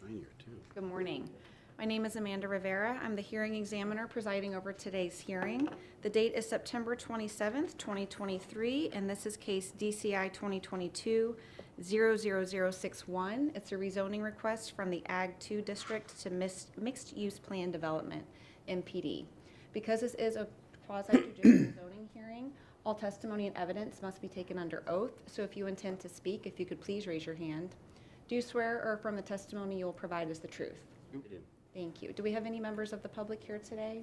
shinier too. Good morning. My name is Amanda Rivera. I'm the hearing examiner presiding over today's hearing. The date is September 27th, 2023, and this is case DCI 2022-00061. It's a rezoning request from the Ag 2 district to mixed use plan development, MPD. Because this is a quasi-judicial zoning hearing, all testimony and evidence must be taken under oath. So if you intend to speak, if you could please raise your hand. Do you swear or affirm the testimony you will provide is the truth? I do. Thank you. Do we have any members of the public here today?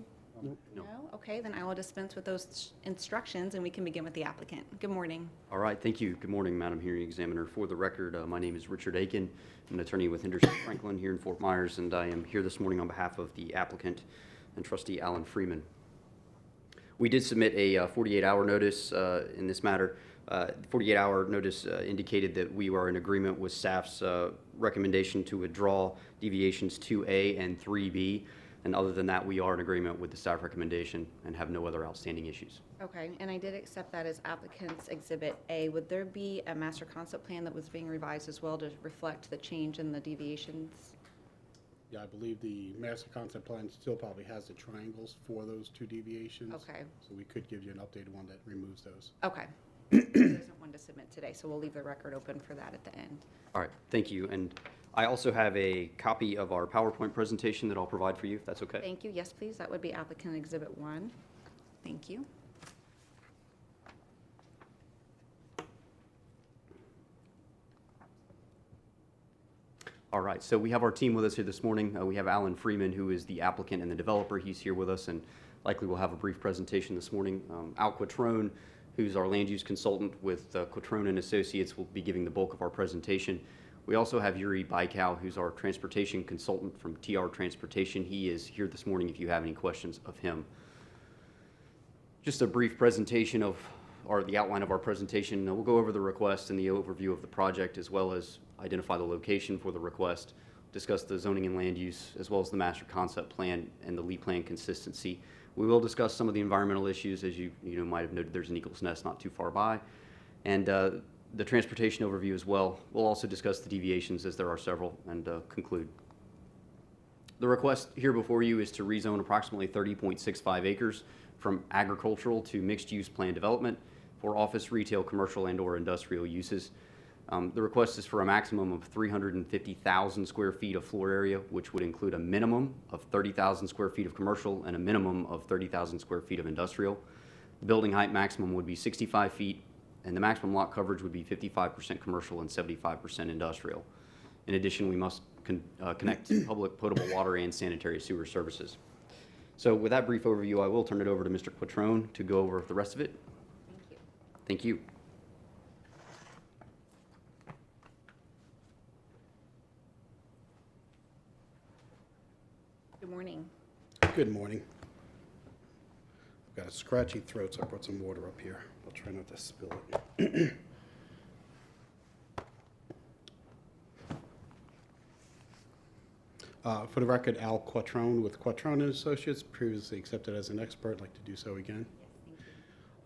No. Okay, then I will dispense with those instructions and we can begin with the applicant. Good morning. All right, thank you. Good morning, Madam Hearing Examiner. For the record, my name is Richard Aiken. I'm an attorney with Henderson Franklin here in Fort Myers, and I am here this morning on behalf of the applicant and trustee Alan Freeman. We did submit a 48-hour notice in this matter. 48-hour notice indicated that we are in agreement with staff's recommendation to withdraw deviations 2A and 3B. And other than that, we are in agreement with the staff recommendation and have no other outstanding issues. Okay, and I did accept that as applicant's Exhibit A. Would there be a master concept plan that was being revised as well to reflect the change in the deviations? Yeah, I believe the master concept plan still probably has the triangles for those two deviations. Okay. So we could give you an updated one that removes those. Okay. There isn't one to submit today, so we'll leave the record open for that at the end. All right, thank you. And I also have a copy of our PowerPoint presentation that I'll provide for you, if that's okay. Thank you. Yes, please. That would be applicant Exhibit 1. Thank you. All right, so we have our team with us here this morning. We have Alan Freeman, who is the applicant and the developer. He's here with us, and likely we'll have a brief presentation this morning. Al Quattrone, who's our land use consultant with Quattrone and Associates, will be giving the bulk of our presentation. We also have Yuri Baikal, who's our transportation consultant from TR Transportation. He is here this morning if you have any questions of him. Just a brief presentation of, or the outline of our presentation. We'll go over the request and the overview of the project, as well as identify the location for the request, discuss the zoning and land use, as well as the master concept plan and the LEAD plan consistency. We will discuss some of the environmental issues. As you might have noted, there's an eagle's nest not too far by. And the transportation overview as well. We'll also discuss the deviations, as there are several, and conclude. The request here before you is to rezone approximately 30.65 acres from agricultural to mixed-use plan development for office, retail, commercial, and/or industrial uses. The request is for a maximum of 350,000 square feet of floor area, which would include a minimum of 30,000 square feet of commercial and a minimum of 30,000 square feet of industrial. The building height maximum would be 65 feet, and the maximum lot coverage would be 55% commercial and 75% industrial. In addition, we must connect public potable water and sanitary sewer services. So with that brief overview, I will turn it over to Mr. Quattrone to go over the rest of it. Thank you. Thank you. Good morning. Good morning. I've got a scratchy throat, so I brought some water up here. I'll try not to spill it. For the record, Al Quattrone with Quattrone and Associates, previously accepted as an expert. I'd like to do so again. Yes,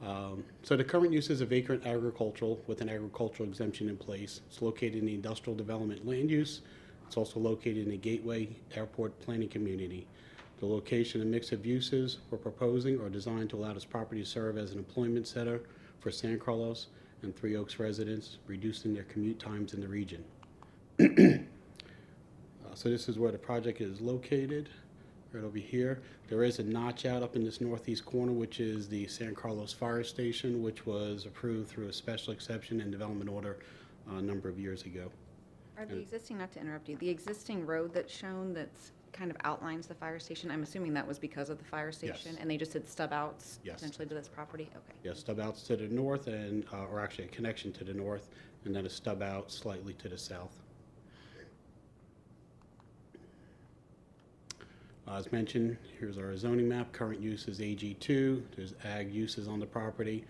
thank you. So the current use is a vacant agricultural with an agricultural exemption in place. It's located in the industrial development land use. It's also located in the Gateway Airport Planning Community. The location and mix of uses we're proposing are designed to allow this property to serve as an employment center for San Carlos and Three Oaks residents, reducing their commute times in the region. So this is where the project is located, right over here. There is a notch out up in this northeast corner, which is the San Carlos Fire Station, which was approved through a special exception and development order a number of years ago. Are the existing, not to interrupt you, the existing road that's shown that's kind of outlines the fire station, I'm assuming that was because of the fire station? Yes. And they just did stub outs Yes. essentially to this property? Okay. Yeah, stub outs to the north and, or actually a connection to the north, and then a stub out slightly to the south. As mentioned, here's our zoning map. Current use is AG2. There's ag uses on the property.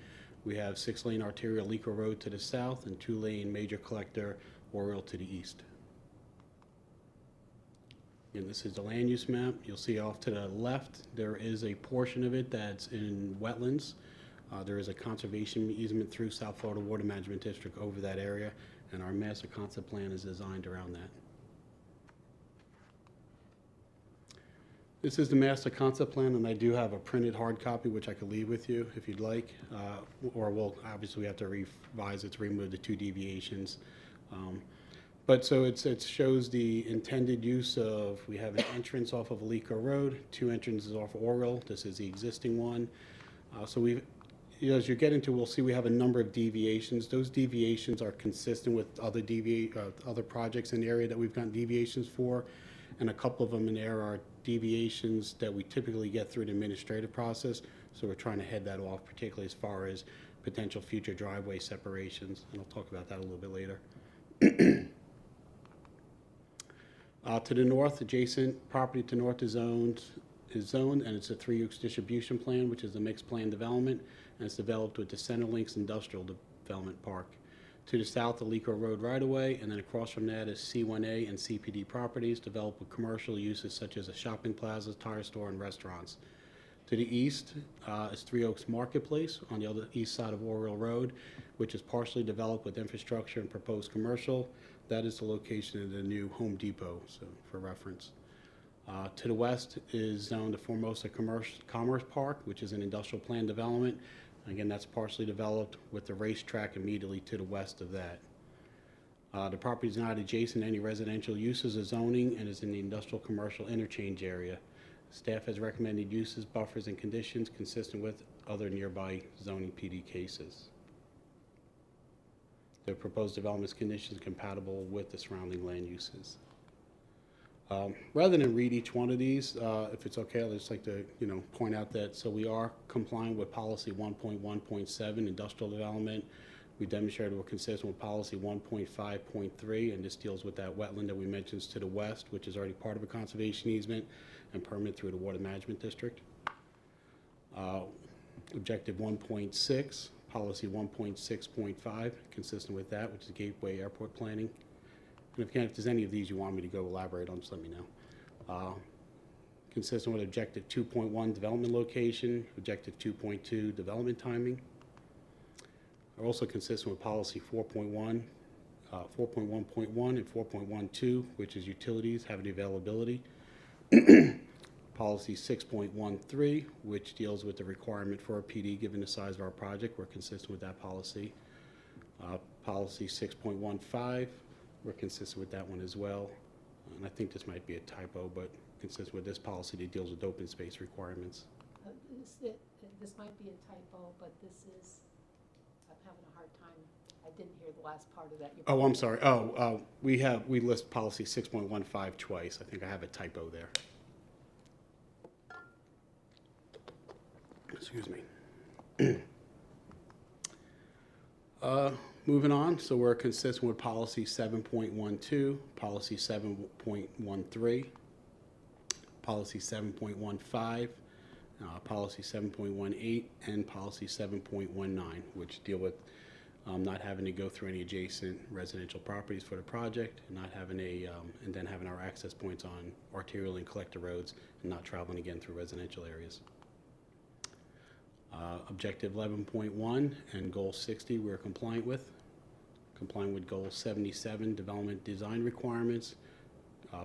We have 6-lane arterial Alico Road to the south and 2-lane major collector Oriole to the east. And this is the land use map. You'll see off to the left, there is a portion of it that's in wetlands. There is a conservation easement through South Florida Water Management District over that area, and our master concept plan is designed around that. This is the master concept plan, and I do have a printed hard copy, which I could leave with you if you'd like. Or we'll, obviously, we have to revise it to remove the 2 deviations. But so it shows the intended use of, we have an entrance off of Alico Road, 2 entrances off of Oriole. This is the existing one. So we've, as you get into, we'll see we have a number of deviations. Those deviations are consistent with other projects in the area that we've gotten deviations for, and a couple of them in there are deviations that we typically get through the administrative process. So we're trying to head that off, particularly as far as potential future driveway separations, and I'll talk about that a little bit later. To the north, adjacent property to north is zoned, and it's a 3-use distribution plan, which is a mixed plan development, and it's developed with the Centerlinks Industrial Development Park. To the south, the Alico Road right-of-way, and then across from that is C1A and CPD properties developed with commercial uses such as a shopping plaza, tire store, and restaurants. To the east is 3 Oaks Marketplace on the other east side of Oriole Road, which is partially developed with infrastructure and proposed commercial. That is the location of the new Home Depot, so for reference. To the west is zoned the Formosa Commerce Park, which is an industrial plan development. Again, that's partially developed with the racetrack immediately to the west of that. The property is not adjacent to any residential uses or zoning and is in the industrial commercial interchange area. Staff has recommended uses, buffers, and conditions consistent with other nearby zoning PD cases. The proposed development conditions compatible with the surrounding land uses. Rather than read each one of these, if it's okay, I'd just like to, point out that, so we are complying with policy 1.1.7, industrial development. We demonstrated we're consistent with policy 1.5.3, and this deals with that wetland that we mentioned to the west, which is already part of a conservation easement and permitted through the Water Management District. Objective 1.6, policy 1.6.5, consistent with that, which is gateway airport planning. And if there's any of these you want me to go elaborate on, just let me know. Consistent with objective 2.1, development location, objective 2.2, development timing. Are also consistent with policy 4.1, 4.1.1 and 4.12, which is utilities having availability. Policy 6.13, which deals with the requirement for a PD given the size of our project. We're consistent with that policy. Policy 6.15, we're consistent with that one as well. And I think this might be a typo, but consistent with this policy that deals with open space requirements. This might be a typo, but this is, I'm having a hard time. I didn't hear the last part of that. Oh, I'm sorry. We list policy 6.15 twice. I think I have a typo there. Excuse me. Moving on, so we're consistent with policy 7.12, policy 7.13, policy 7.15, policy 7.18, and policy 7.19, which deal with not having to go through any adjacent residential properties for the project, and not having and then having our access points on arterial and collector roads, and not traveling again through residential areas. Objective 11.1 and goal 60 we're compliant with. Complying with goal 77, development design requirements,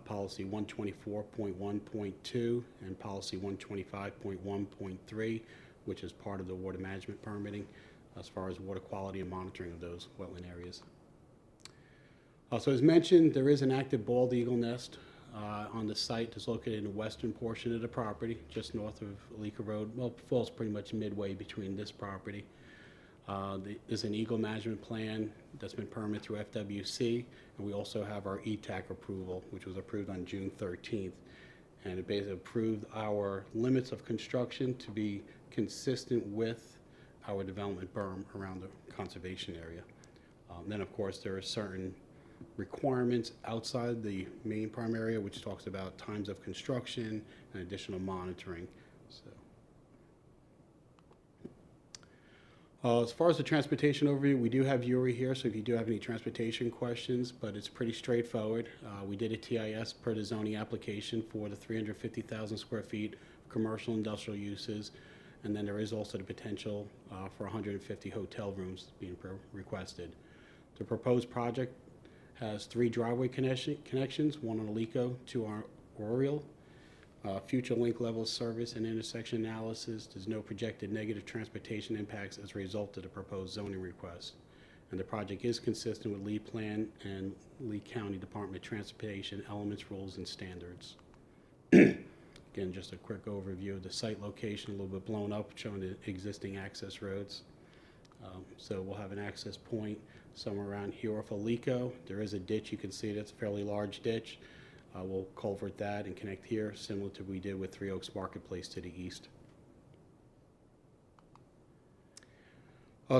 policy 124.1.2 and policy 125.1.3, which is part of the water management permitting as far as water quality and monitoring of those wetland areas. So as mentioned, there is an active bald eagle nest on the site that's located in the western portion of the property, just north of Alico Road. Well, it falls pretty much midway between this property. There's an eagle management plan that's been permitted through FWC, and we also have our ETAC approval, which was approved on June 13th. And it basically approved our limits of construction to be consistent with our development berm around the conservation area. Then, of course, there are certain requirements outside the main prime area, which talks about times of construction and additional monitoring. So, as far as the transportation overview, we do have Yuri here, so if you do have any transportation questions, but it's pretty straightforward. We did a TIS per the zoning application for the 350,000 square feet of commercial industrial uses, and then there is also the potential for 150 hotel rooms being requested. The proposed project has 3 driveway connections, one on Alico, 2 on Oriole. Future link level service and intersection analysis. There's no projected negative transportation impacts as a result of the proposed zoning request. And the project is consistent with Lee Plan and Lee County Department of Transportation elements, rules, and standards. Again, just a quick overview of the site location, a little bit blown up, showing the existing access roads. So we'll have an access point somewhere around here off Alico. There is a ditch, you can see that's a fairly large ditch. We'll culvert that and connect here, similar to what we did with Three Oaks Marketplace to the east.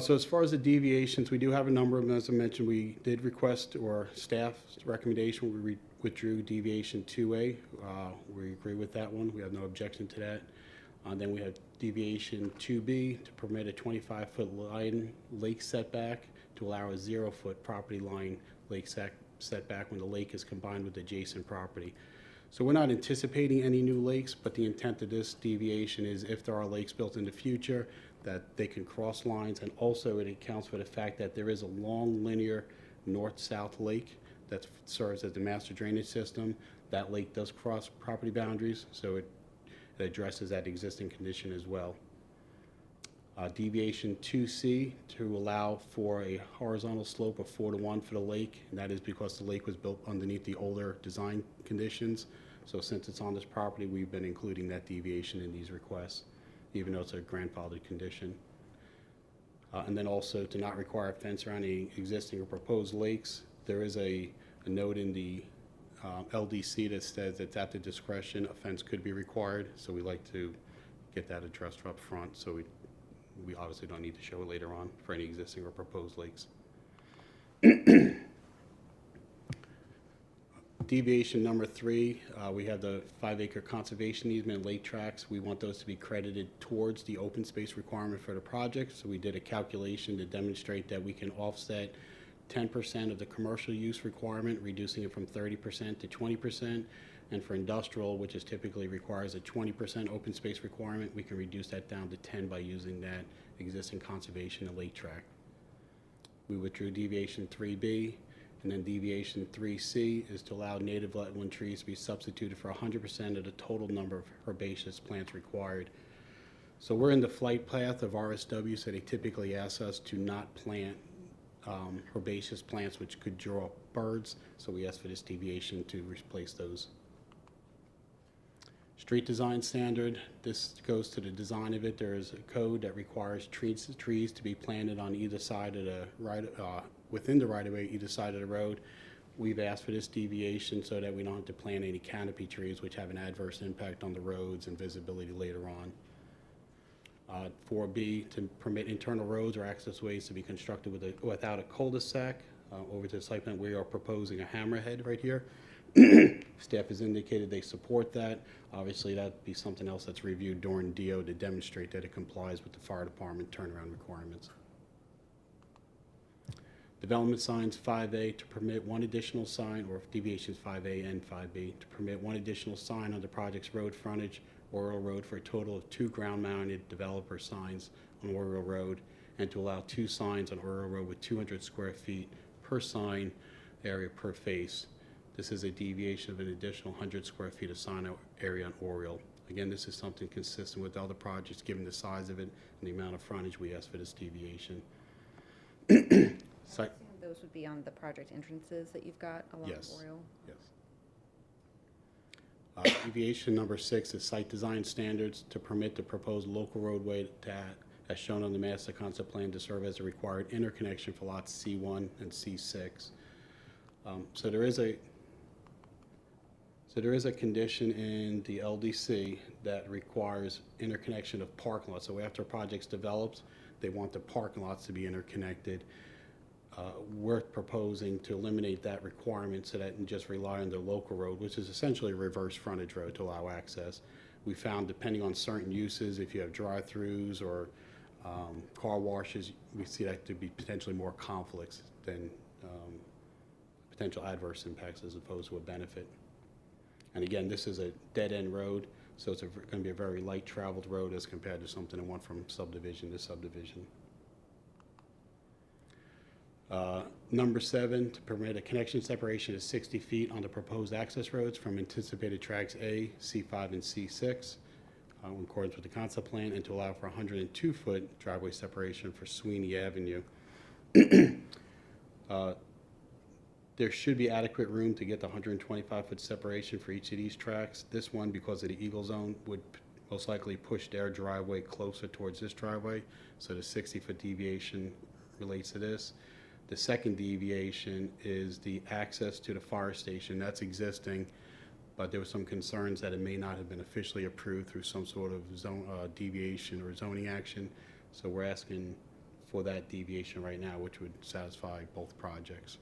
So as far as the deviations, we do have a number of them. As I mentioned, we did request, or staff's recommendation, we withdrew deviation 2A. We agree with that one. We have no objection to that. Then we have deviation 2B to permit a 25-foot line lake setback to allow a 0-foot property line lake setback when the lake is combined with adjacent property. So we're not anticipating any new lakes, but the intent of this deviation is if there are lakes built in the future, that they can cross lines, and also it accounts for the fact that there is a long linear north-south lake that serves as the master drainage system. That lake does cross property boundaries, so it addresses that existing condition as well. Deviation 2C to allow for a horizontal slope of 4:1 for the lake, and that is because the lake was built underneath the older design conditions. So since it's on this property, we've been including that deviation in these requests, even though it's a grandfathered condition. And then also to not require a fence around any existing or proposed lakes. There is a note in the LDC that says that at the discretion, a fence could be required. So we like to get that addressed up front, so we obviously don't need to show it later on for any existing or proposed lakes. Deviation number 3, we have the 5-acre conservation easement lake tracts. We want those to be credited towards the open space requirement for the project. So we did a calculation to demonstrate that we can offset 10% of the commercial use requirement, reducing it from 30% to 20%. And for industrial, which is typically requires a 20% open space requirement, we can reduce that down to 10 by using that existing conservation and lake tract. We withdrew deviation 3B, and then deviation 3C is to allow native wetland trees to be substituted for 100% of the total number of herbaceous plants required. So we're in the flight path of RSW, so they typically ask us to not plant herbaceous plants which could draw birds, so we asked for this deviation to replace those. Street design standard, this goes to the design of it. There is a code that requires trees to be planted on either side of the within the right-of-way, either side of the road. We've asked for this deviation so that we don't have to plant any canopy trees which have an adverse impact on the roads and visibility later on. 4B, to permit internal roads or access ways to be constructed without a cul-de-sac. Over to the site plan, we are proposing a hammerhead right here. Staff has indicated they support that. Obviously, that'd be something else that's reviewed during DO to demonstrate that it complies with the fire department turnaround requirements. Development signs 5A to permit one additional sign, or deviations 5A and 5B, to permit one additional sign on the project's road frontage, Oriole Road, for a total of 2 ground-mounted developer signs on Oriole Road, and to allow 2 signs on Oriole Road with 200 square feet per sign area per face. This is a deviation of an additional 100 square feet of sign area on Oriole. Again, this is something consistent with other projects, given the size of it and the amount of frontage we asked for this deviation. Assume those would be on the project entrances that you've got along Oriole? Yes. Deviation number 6 is site design standards to permit the proposed local roadway as shown on the master concept plan to serve as a required interconnection for lots C1 and C6. So there is a condition in the LDC that requires interconnection of parking lots. So after a project's developed, they want the parking lots to be interconnected. We're proposing to eliminate that requirement so that and just rely on the local road, which is essentially a reverse frontage road to allow access. We found, depending on certain uses, if you have drive-throughs or car washes, we see that to be potentially more conflicts than potential adverse impacts as opposed to a benefit. And again, this is a dead-end road, so it's going to be a very light traveled road as compared to something that went from subdivision to subdivision. Number 7, to permit a connection separation of 60 feet on the proposed access roads from anticipated tracks A, C5, and C6 in accordance with the concept plan, and to allow for 102-foot driveway separation for Sweeney Avenue. There should be adequate room to get the 125-foot separation for each of these tracks. This one, because of the Eagle Zone, would most likely push their driveway closer towards this driveway, so the 60-foot deviation relates to this. The second deviation is the access to the fire station. That's existing, but there were some concerns that it may not have been officially approved through some sort of deviation or zoning action. So we're asking for that deviation right now, which would satisfy both projects.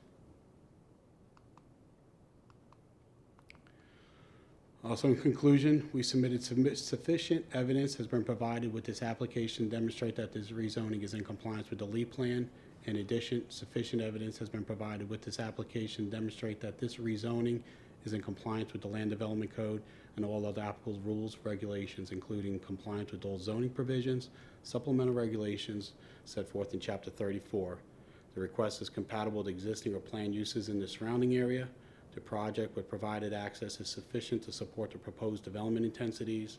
Also, in conclusion, we submitted sufficient evidence has been provided with this application to demonstrate that this rezoning is in compliance with the LEED plan. In addition, sufficient evidence has been provided with this application to demonstrate that this rezoning is in compliance with the Land Development Code and all other applicable rules, regulations, including compliance with all zoning provisions, supplemental regulations set forth in Chapter 34. The request is compatible with existing or planned uses in the surrounding area. The project with provided access is sufficient to support the proposed development intensities.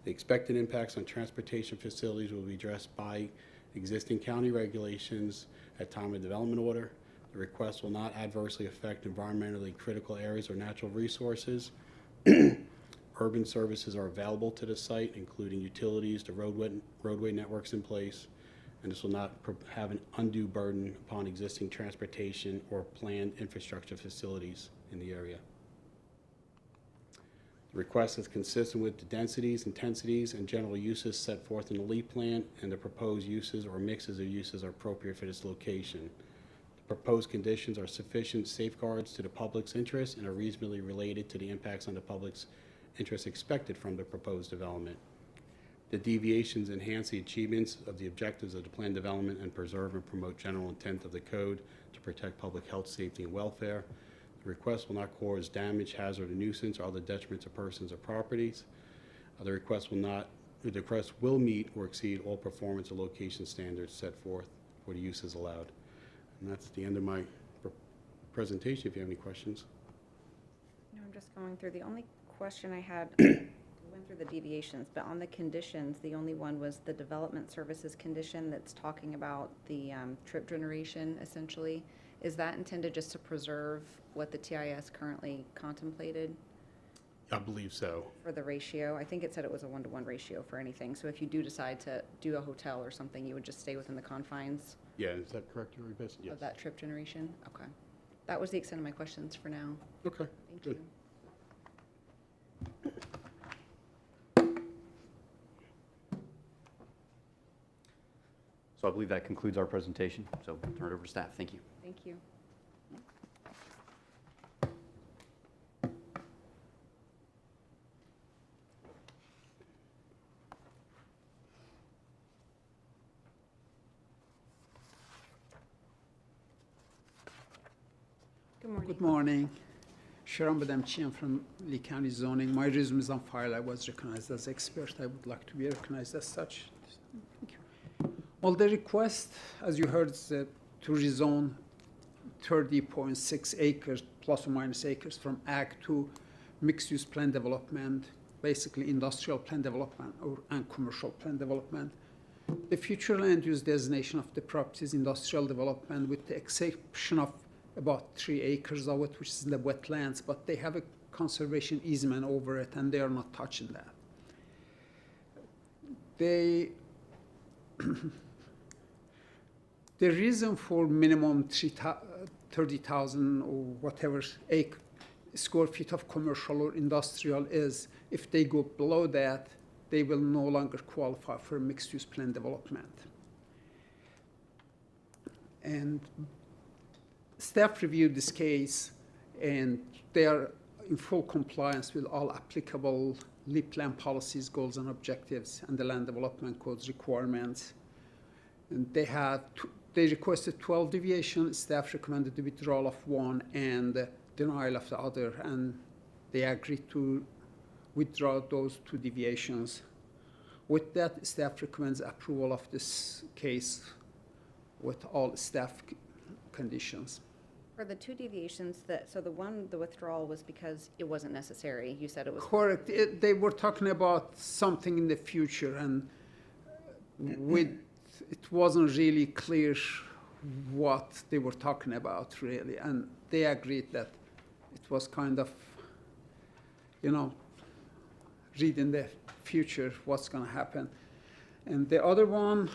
The expected impacts on transportation facilities will be addressed by existing county regulations at time of development order. The request will not adversely affect environmentally critical areas or natural resources. Urban services are available to the site, including utilities, the roadway networks in place, and this will not have an undue burden upon existing transportation or planned infrastructure facilities in the area. The request is consistent with the densities, intensities, and general uses set forth in the LEED plan, and the proposed uses or mixes of uses are appropriate for this location. The proposed conditions are sufficient safeguards to the public's interest and are reasonably related to the impacts on the public's interest expected from the proposed development. The deviations enhance the achievements of the objectives of the planned development and preserve and promote general intent of the code to protect public health, safety, and welfare. The request will not cause damage, hazard, or nuisance, or other detriment to persons or properties. The request will meet or exceed all performance or location standards set forth for the uses allowed. And that's the end of my presentation. If you have any questions. No, I'm just going through. The only question I had, we went through the deviations, but on the conditions, the only one was the development services condition that's talking about the trip generation, essentially. Is that intended just to preserve what the TIS currently contemplated I believe so. for the ratio? I think it said it was a 1-to-1 ratio for anything. So if you do decide to do a hotel or something, you would just stay within the confines Yeah, is that correct, Your Best? Yes. of that trip generation? Okay. That was the extent of my questions for now. Okay, Thank good. you. So I believe that concludes our presentation. So I'll turn it over to staff. Thank you. Thank you. Good morning. Good morning. Sharon Badamchian from Lee County Zoning. My resume is on file. I was recognized as expert. I would like to be recognized as such. Thank you. Well, the request, as you heard, is to rezone 30.6 acres, plus or minus acres, from Ag to mixed-use plan development, basically industrial plan development and commercial plan development. The future land use designation of the property is industrial development, with the exception of about 3 acres of it, which is in the wetlands, but they have a conservation easement over it, and they are not touching that. The reason for minimum 30,000 or whatever square feet of commercial or industrial is, if they go below that, they will no longer qualify for mixed-use plan development. And staff reviewed this case, and they are in full compliance with all applicable LEED plan policies, goals, and objectives, and the Land Development Code's requirements. And they requested 12 deviations. Staff recommended the withdrawal of 1 and the denial of the other, and they agreed to withdraw those 2 deviations. With that, staff recommends approval of this case with all staff conditions. For the two deviations so the withdrawal was because it wasn't necessary. You said it was. Correct. They were talking about something in the future, and it wasn't really clear what they were talking about, really. And they agreed that it was kind of, reading the future, what's going to happen. And the other one,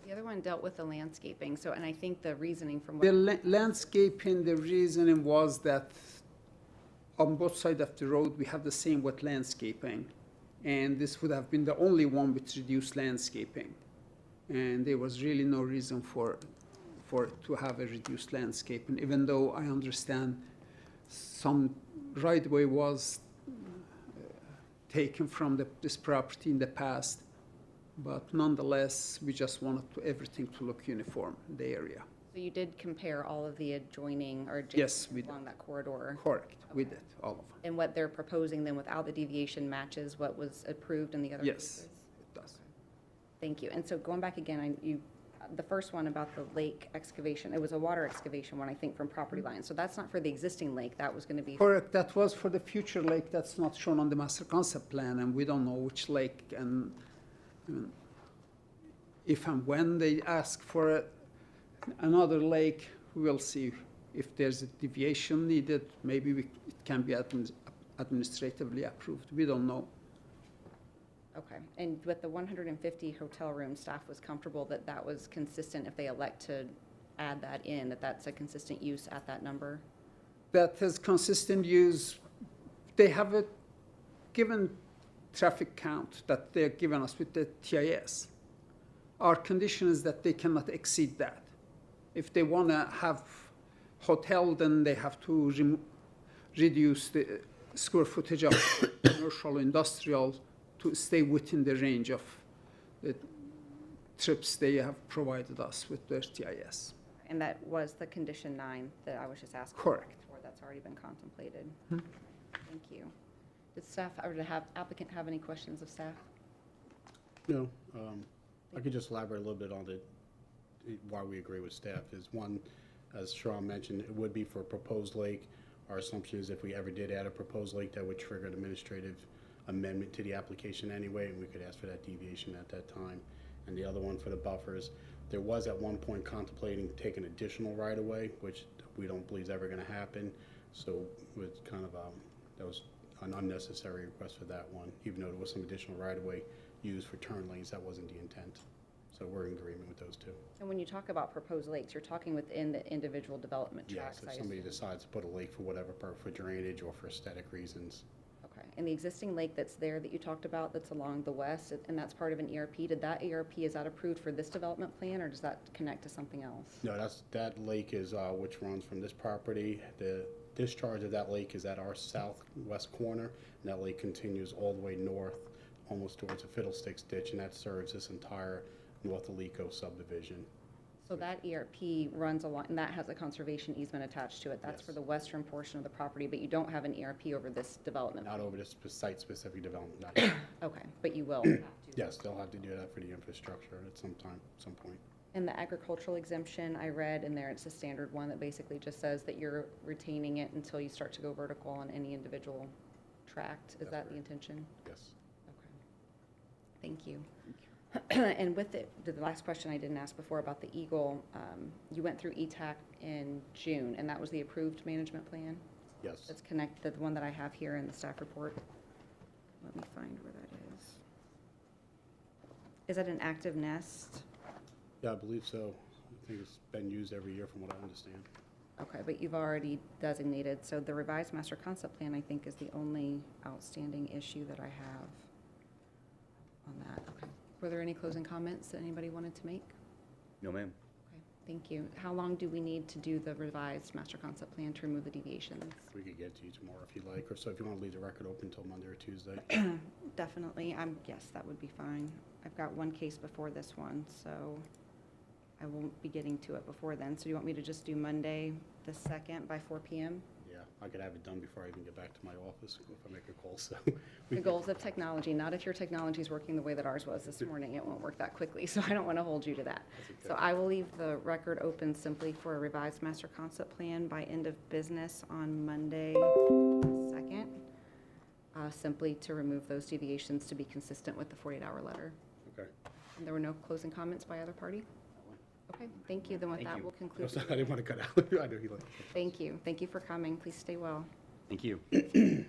The other one dealt with the landscaping, and I think the reasoning from the what. landscaping, the reasoning was that on both sides of the road, we have the same wet landscaping. And this would have been the only one with reduced landscaping. And there was really no reason for it to have a reduced landscaping, even though I understand some right-of-way was taken from this property in the past. But nonetheless, we just wanted everything to look uniform in the area. So you did compare all of the adjoining or Yes, we adjacent along that corridor? Correct, we did, all of them. And what they're proposing then without the deviation matches what was approved in the other cases? Yes, it does. Thank you. And so going back again, the first one about the lake excavation, it was a water excavation one, I think, from property lines. So that's not for the existing lake, that was going to be. Correct, that was for the future lake that's not shown on the master concept plan, and we don't know which lake, and if and when they ask for another lake, we'll see if there's a deviation needed. Maybe it can be administratively approved. We don't know. Okay. And with the 150 hotel room, staff was comfortable that that was consistent if they elect to add that in, that that's a consistent use at that number? That has consistent use. They have a given traffic count that they're giving us with the TIS. Our condition is that they cannot exceed that. If they want to have hotel, then they have to reduce the square footage of commercial, industrial to stay within the range of the trips they have provided us with their TIS. And that was the condition 9 that I was just asking. Correct. For. That's already been contemplated. Thank you. Did staff, or did applicant have any questions of staff? No, I could just elaborate a little bit on why we agree with staff. Is one, as Sharon mentioned, it would be for a proposed lake. Our assumption is if we ever did add a proposed lake, that would trigger an administrative amendment to the application anyway, and we could ask for that deviation at that time. And the other one for the buffers, there was at one point contemplating taking additional right-of-way, which we don't believe is ever going to happen. So with kind of that was an unnecessary request for that one, even though there was some additional right-of-way used for turn lanes. That wasn't the intent. So we're in agreement with those two. And when you talk about proposed lakes, you're talking within the individual development tracks? Yes, if somebody decides to put a lake for whatever purpose, for drainage or for aesthetic reasons. Okay. And the existing lake that's there that you talked about that's along the west, and that's part of an ERP, did that ERP, is that approved for this development plan, or does that connect to something else? No, that lake is, which runs from this property. The discharge of that lake is at our southwest corner, and that lake continues all the way north, almost towards the Fiddlesticks ditch, and that serves this entire North Alico subdivision. So that ERP runs along, and that has a conservation easement attached to it. That's Yes. for the western portion of the property, but you don't have an ERP over this development? Not over this site-specific development, not Okay, but you will have to. Yes, they'll have to do that for the infrastructure at some point. And the agricultural exemption, I read in there, it's a standard one that basically just says that you're retaining it until you start to go vertical on any individual tract. Is That's that the right. intention? Yes. Okay. Thank you. And with the last question I didn't ask before about the Eagle, you went through ETAC in June, and that was the approved management plan? Yes. That's connected, the one that I have here in the staff report. Let me find where that is. Is that an active nest? Yeah, I believe so. I think it's been used every year from what I understand. Okay, but you've already designated, so the revised master concept plan, I think, is the only outstanding issue that I have on that. Okay. Were there any closing comments that anybody wanted to make? No, ma'am. Okay, thank you. How long do we need to do the revised master concept plan to remove the deviations? We could get to you tomorrow if you'd like, or so if you want to leave the record open until Monday or Tuesday. Definitely, yes, that would be fine. I've got one case before this one, so I won't be getting to it before then. So you want me to just do Monday the 2nd by 4 p.m.? Yeah, I could have it done before I even get back to my office if I make a call, so. The goals of technology, not if your technology is working the way that ours was this morning. It won't work that quickly, so I don't want to hold you to that. So I will leave the record open simply for a revised master concept plan by end of business on Monday, the 2nd, simply to remove those deviations to be consistent with the 48-hour letter. Okay. And there were no closing comments by either party? Okay, thank you. Then with Thank that, you. we'll I conclude. didn't want to cut out. I know he liked. Thank you. Thank you for coming. Please stay well. Thank you.